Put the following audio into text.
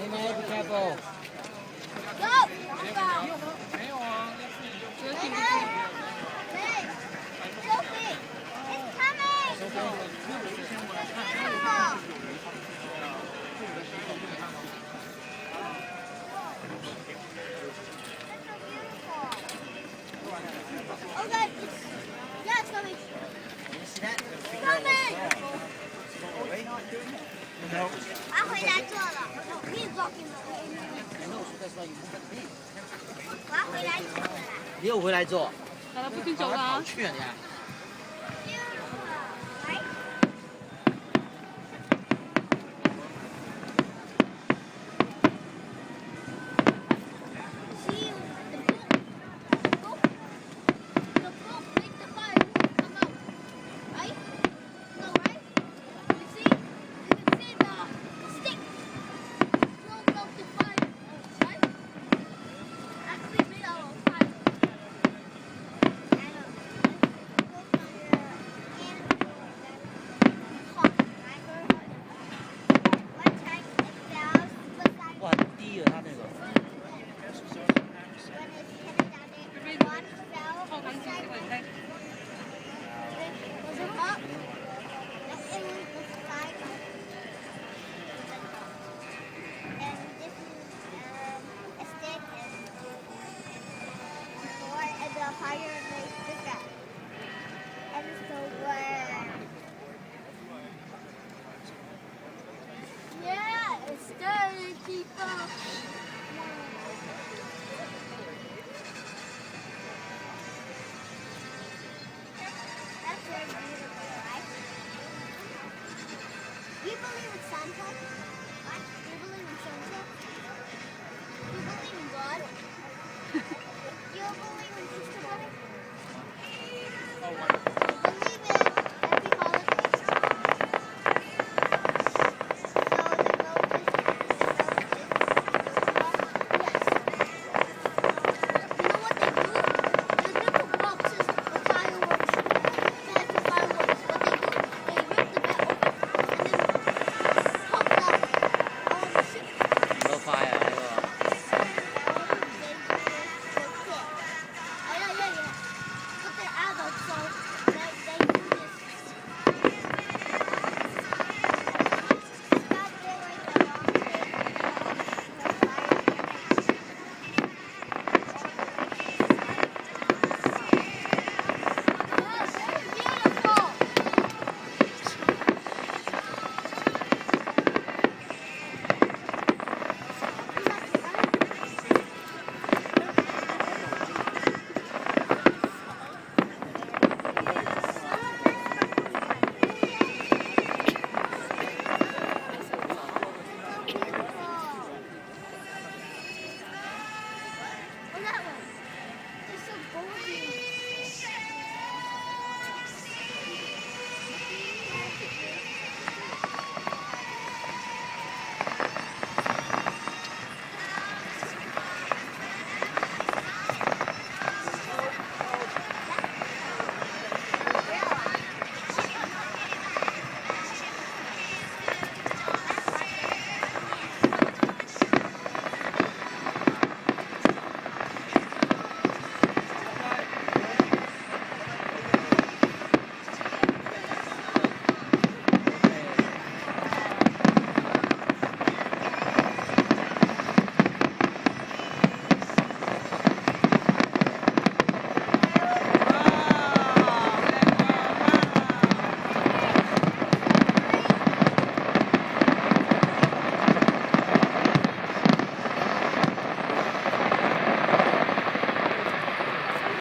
妹，be careful。Go！没有啊，Sophie, it's coming! Beautiful! Oh, good. Yeah, it's coming. See that? It's coming! No. 他回来做了。He's blocking the way. No, so that's why you move at me. 我要回来做了啦。你又回来做，好了，不准走跑来了啊跑！去啊你啊！ Beautiful, right? See the book, the book make the fire come out, right? No, right? You see the stick throw out the fire, right? Actually made out of fire. One time it fell, but like 哇，很低了他那个。 when it's headed down there, one fell, 后方 it's 就是 like 会在 was it up? And it was the sky. And this is a stick and four and the fire makes this guy. And so yeah, it's starting, people. That's very beautiful, right? Do you believe in Santa?